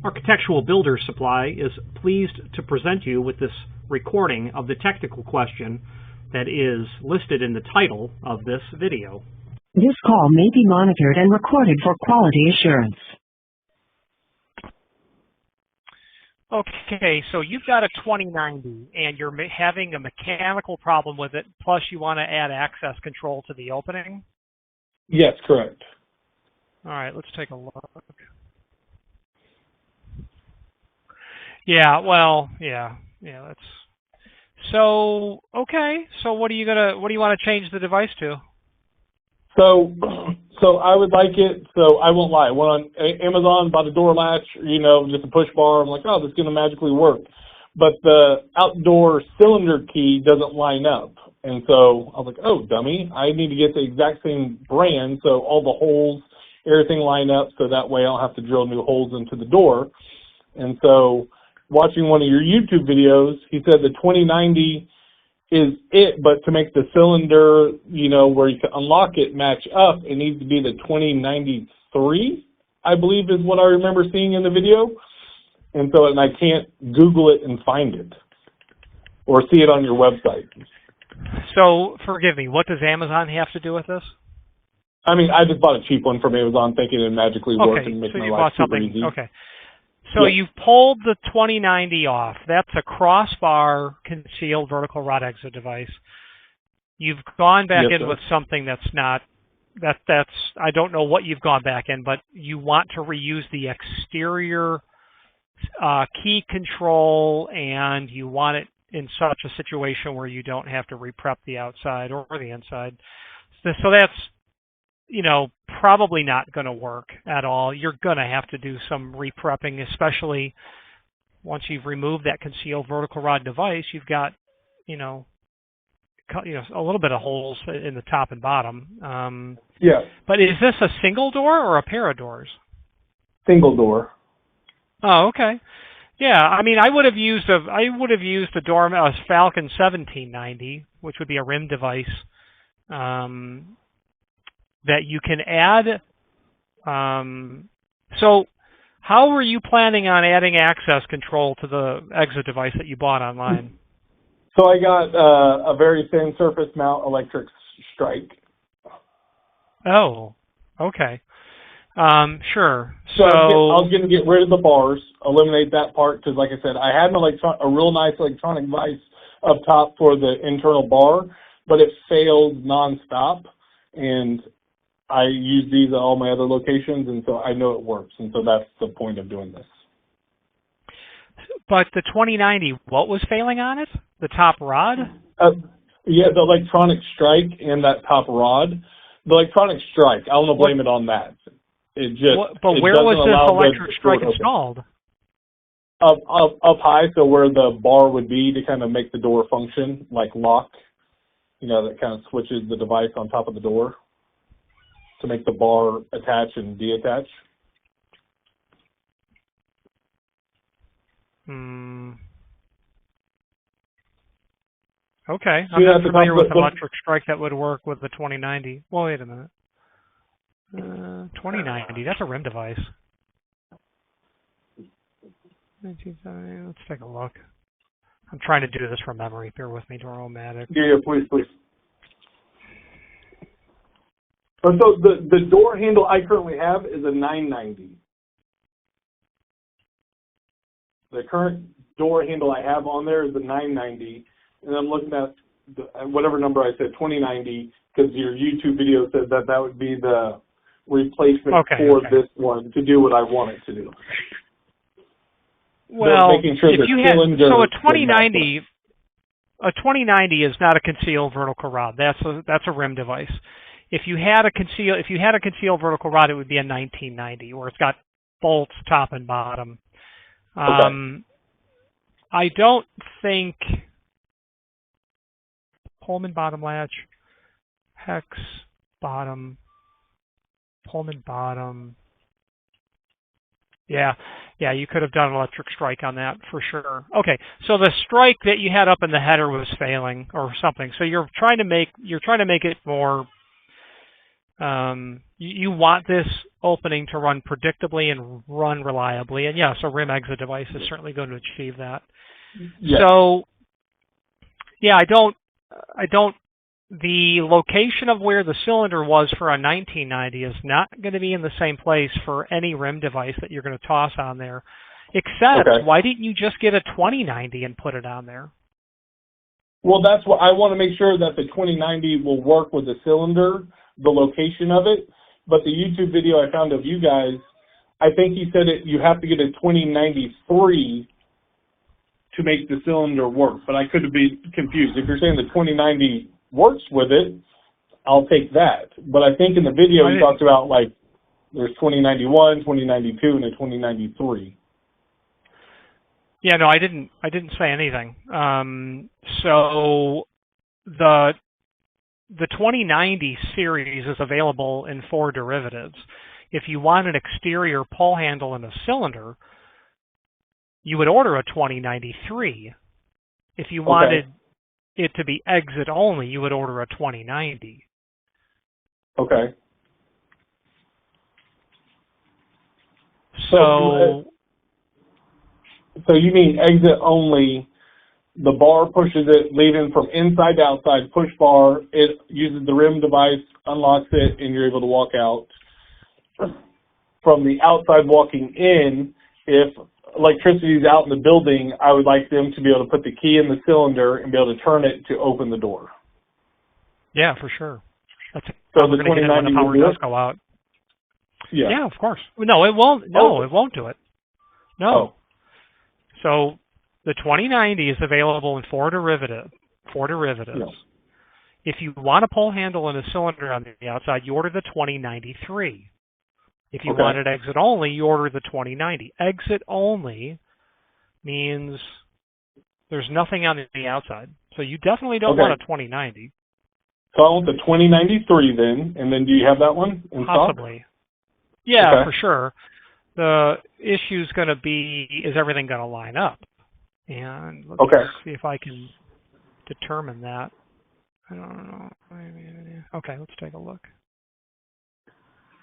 Architectural Builder Supply is pleased to present you with this recording of the technical question that is listed in the title of this video. This call may be monitored and recorded for quality assurance. Okay, so you've got a 2090 and you're having a mechanical problem with it, plus you want to add access control to the opening? Yes, correct. All right, let's take a look. Yeah, well, that's so okay. So what do you want to change the device to? So I would like it. So I won't lie. I went on Amazon, bought a door latch, just a push bar. I'm like, oh, this is gonna magically work. But the outdoor cylinder key doesn't line up, and so I was like, oh, dummy! I need to get the exact same brand, so all the holes, everything line up, so that way I don't have to drill new holes into the door. And so, watching one of your YouTube videos, he said the 2090 is it, but to make the cylinder, where you can unlock it match up, it needs to be the 2093, I believe is what I remember seeing in the video. And I can't Google it and find it or see it on your website. So, forgive me, what does Amazon have to do with this? I mean, I just bought a cheap one from Amazon thinking it magically worked and make my life super easy. Okay. So you've pulled the 2090 off. That's a crossbar concealed vertical rod exit device. You've gone back in with something that's not, that's I don't know what you've gone back in, but you want to reuse the exterior key control, and you want it in such a situation where you don't have to reprep the outside or the inside. So that's, probably not going to work at all. You're going to have to do some reprepping, especially once you've removed that concealed vertical rod device. You've got, a little bit of holes in the top and bottom. Yeah. But is this a single door or a pair of doors? Single door. Oh, okay. Yeah, I mean, I would have used a Falcon 1790, which would be a rim device. That you can add. So how were you planning on adding access control to the exit device that you bought online? So I got a very thin surface mount electric strike. Oh, okay. Sure. So I was going to get rid of the bars, eliminate that part, because like I said, I had a real nice electronic device up top for the internal bar, but it failed nonstop. And I use these at all my other locations, and so I know it works, and so that's the point of doing this. But the 2090, what was failing on it? The top rod? Yeah, the electronic strike and that top rod. The electronic strike, I want to blame it on that. It just. But where was this electric strike installed? Up high, so where the bar would be to kind of make the door function, like lock. That kind of switches the device on top of the door to make the bar attach and deattach. Okay. I'm not familiar with an electric strike that would work with the 2090. Well, wait a minute. 2090, that's a rim device. Let's take a look. I'm trying to do this from memory. Bear with me, Dor-o-matic. Yeah, please. So the door handle I currently have is a 990. The current door handle I have on there is a 990, and I'm looking at whatever number I said, 2090, because your YouTube video said that would be the replacement for this one to do what I want it to do. Well, making sure if you had a 2090 is not a concealed vertical rod. That's a rim device. If you had a concealed vertical rod, it would be a 1990, where it's got bolts top and bottom. Okay. I don't think Pullman bottom latch, hex bottom, Pullman bottom. Yeah, you could have done an electric strike on that for sure. Okay, so the strike that you had up in the header was failing or something. So you're trying to make it more. You want this opening to run predictably and run reliably. And yes, a rim exit device is certainly going to achieve that. Yes. So, yeah, I don't, the location of where the cylinder was for a 1990 is not going to be in the same place for any rim device that you're going to toss on there. Except, why didn't you just get a 2090 and put it on there? Well, that's what I want to make sure that the 2090 will work with the cylinder, the location of it. But the YouTube video I found of you guys, I think he said you have to get a 2093 to make the cylinder work. But I could be confused. If you're saying the 2090 works with it, I'll take that. But I think in the video he talked about like there's 2091, 2092, and a 2093. Yeah, no, I didn't say anything. So the 2090 series is available in 4 derivatives. If you want an exterior pull handle and a cylinder, you would order a 2093. If you wanted it to be exit only, you would order a 2090. Okay. So you mean exit only, the bar pushes it leading from inside to outside, push bar, it uses the rim device, unlocks it, and you're able to walk out. From the outside walking in, if electricity is out in the building, I would like them to be able to put the key in the cylinder and be able to turn it to open the door. Yeah, for sure. That's so the 2090 when the power does go out. Yeah. Yeah, of course. No, it won't. No, it won't do it. No. Oh. So the 2090 is available in 4 derivatives. Yeah. If you want a pull handle and a cylinder on the outside, you order the 2093. If you want it exit only, you order the 2090. Exit only means there's nothing on the outside. So you definitely don't want a 2090. So I want the 2093 then, and then do you have that one in Possibly. stock? Yeah, for sure. The issue is going to be, is everything going to line up? And let's see if I can determine that. I don't know. Okay, let's take a look.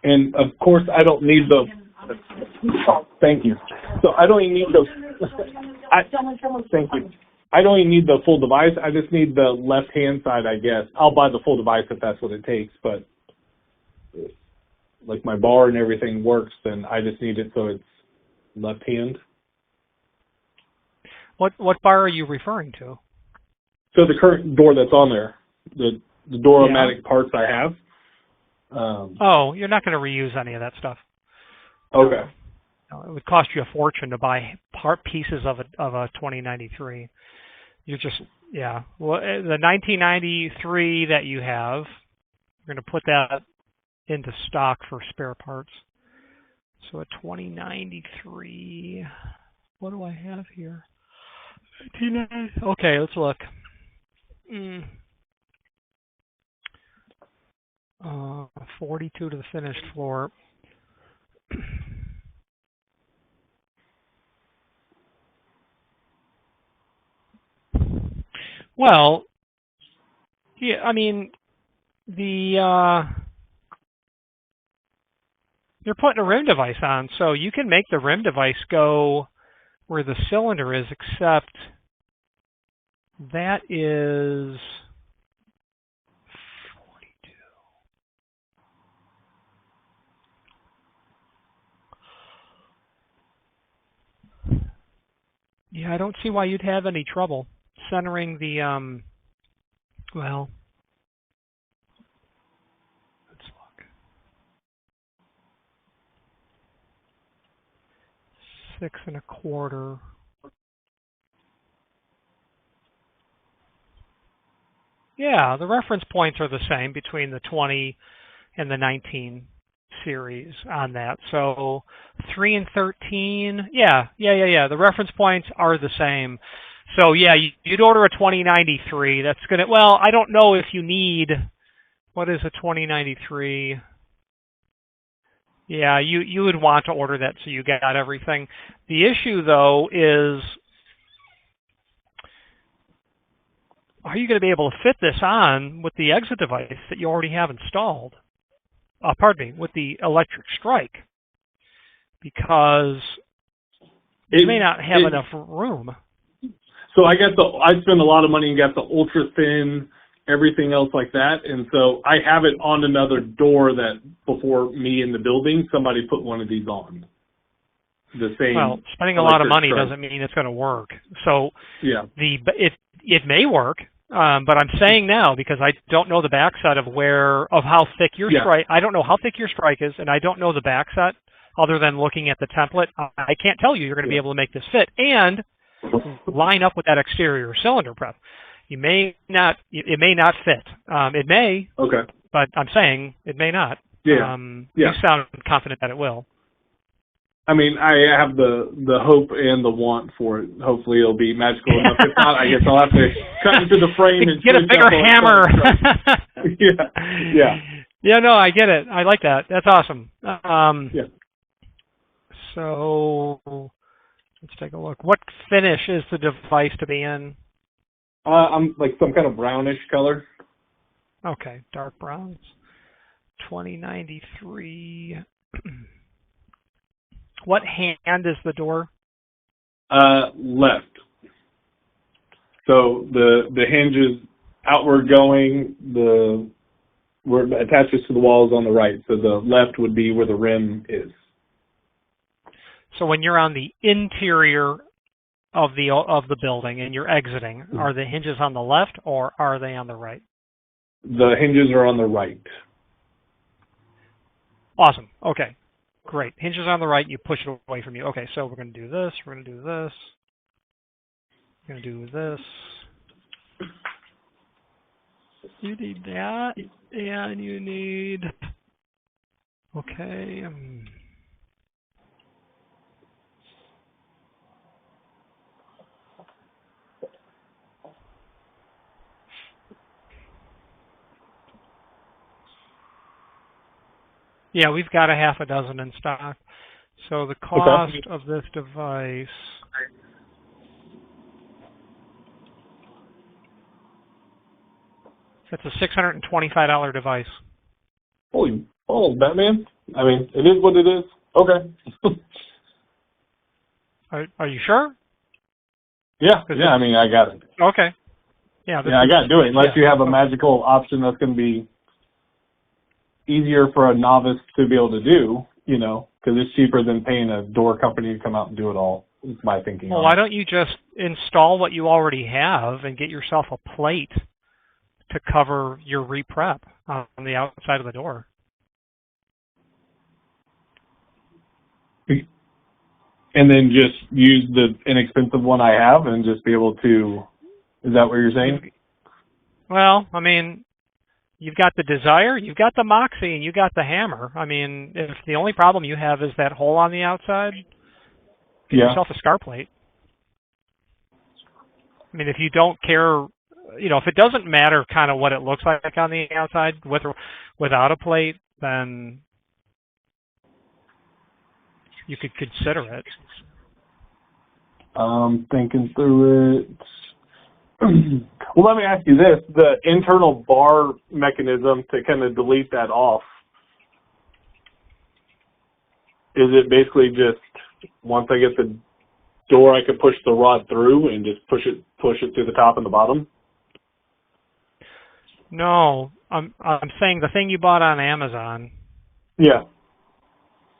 And of course, I don't need the. Thank you. So I don't even need the. Thank you. I don't even need the full device. I just need the left-hand side, I guess. I'll buy the full device if that's what it takes. But like my bar and everything works, then I just need it so it's left hand. What bar are you referring to? So the current door that's on there, the Dor-o-matic parts I have. You're not going to reuse any of that stuff. Okay. No, it would cost you a fortune to buy pieces of a 2093. You're just, well, the 1993 that you have, you're going to put that into stock for spare parts. So a 2093, what do I have here? 1990. Okay, let's look. 42 to the finished floor. Well, yeah, I mean, you're putting a rim device on, so you can make the rim device go where the cylinder is, except that is 42. Yeah, I don't see why you'd have any trouble centering the, well, let's look. 6 1/4. Yeah, the reference points are the same between the 20 and the 19 series on that. So 3 and 13, yeah. The reference points are the same. So yeah, you'd order a 2093. That's gonna. Well, I don't know if you need. What is a 2093? Yeah, you would want to order that so you got everything. The issue though is, are you going to be able to fit this on with the exit device that you already have installed? with the electric strike, because you may not have enough room. So I spent a lot of money and got the ultra thin, everything else like that, and so I have it on another door that before me in the building, somebody put one of these on. The same. Well, spending a lot of money doesn't mean it's going to work. So yeah, it may work, but I'm saying now because I don't know the backside of how thick your strike. I don't know how thick your strike is, and I don't know the backside other than looking at the template. I can't tell you you're going to be able to make this fit and line up with that exterior cylinder prep. It may not fit. It may. Okay. But I'm saying it may not. Yeah. You sound confident that it will. I mean, I have the hope and the want for it. Hopefully it'll be magical enough. If not, I guess I'll have to cut into the frame and get a bigger hammer. Yeah. Yeah, no, I get it. I like that. That's awesome. Yeah. So let's take a look. What finish is the device to be in? I'm like some kind of brownish color. Okay, dark browns. 2093. What hand is the door? Left. So the hinge is outward going. Where it attaches to the walls on the right. So the left would be where the rim is. So when you're on the interior of the building and you're exiting, are the hinges on the left or are they on the right? The hinges are on the right. Awesome. Okay. Great. Hinges on the right, you push it away from you. Okay, so we're going to do this, we're going to do this, we're going to do this. You need that, and you need, okay. Yeah, we've got a half a dozen in stock. So the cost of this device, it's a $625 device. Holy balls, Batman. I mean, it is what it is. Okay. Are you sure? Yeah, I mean, I got it. Okay. Yeah, I got to do it, unless you have a magical option that's going to be easier for a novice to be able to do, because it's cheaper than paying a door company to come out and do it all. Is my thinking. Well, why don't you just install what you already have and get yourself a plate to cover your re-prep on the outside of the door? And then just use the inexpensive one I have and just be able to, is that what you're saying? Well, I mean, you've got the Desire, you've got the Moxie, and you got the Hammer. I mean, if the only problem you have is that hole on the outside, get yourself a scar plate. I mean, if you don't care, if it doesn't matter kind of what it looks like on the outside with or without a plate, then you could consider it. Thinking through it. Well, let me ask you this. The internal bar mechanism to kind of delete that off, is it basically just once I get the door, I could push the rod through and just push it to the top and the bottom? No, I'm saying the thing you bought on Amazon. Yeah.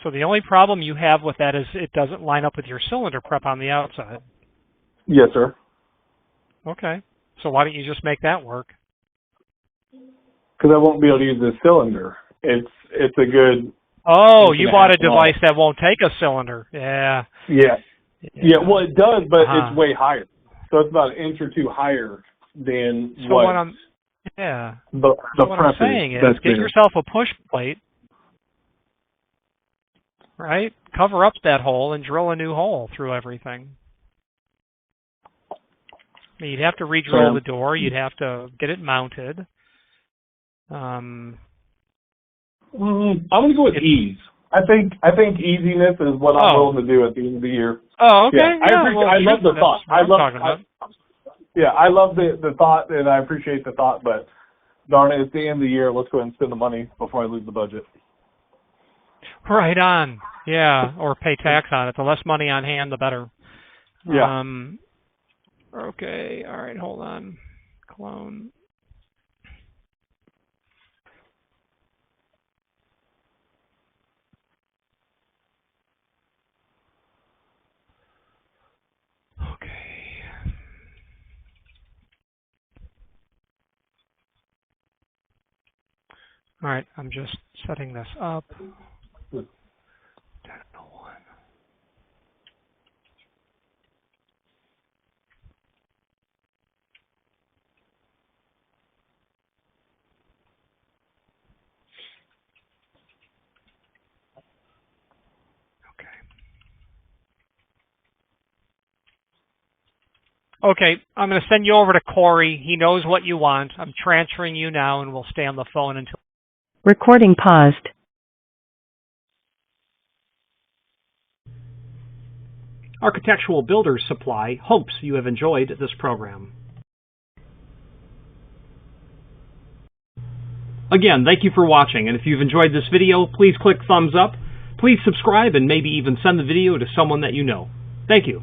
So the only problem you have with that is it doesn't line up with your cylinder prep on the outside. Yes, sir. Okay. So why don't you just make that work? Because I won't be able to use the cylinder. It's a good... Oh, you bought a device that won't take a cylinder. Yeah. Yeah, well, it does, but it's way higher. So it's about an inch or two higher than the what I'm saying is get yourself a push plate, right? Cover up that hole and drill a new hole through everything. I mean, you'd have to re-drill the door. You'd have to get it mounted. I'm going to go with ease. I think easiness is what I'm willing to do at the end of the year. Oh, okay. Yeah. I love the thought. I love the thought, and I appreciate the thought, but darn it, it's the end of the year. Let's go ahead and spend the money before I lose the budget. Right on. Yeah, or pay tax on it. The less money on hand, the better. Yeah. Okay. All right. Hold on. Clone. Okay. All right. I'm just setting this up. 10:01. Okay, I'm going to send you over to Corey. He knows what you want. I'm transferring you now, and we'll stay on the phone until... Recording paused. Architectural Builders Supply hopes you have enjoyed this program. Again, thank you for watching, and if you've enjoyed this video, please click thumbs up. Please subscribe and maybe even send the video to someone that you know. Thank you.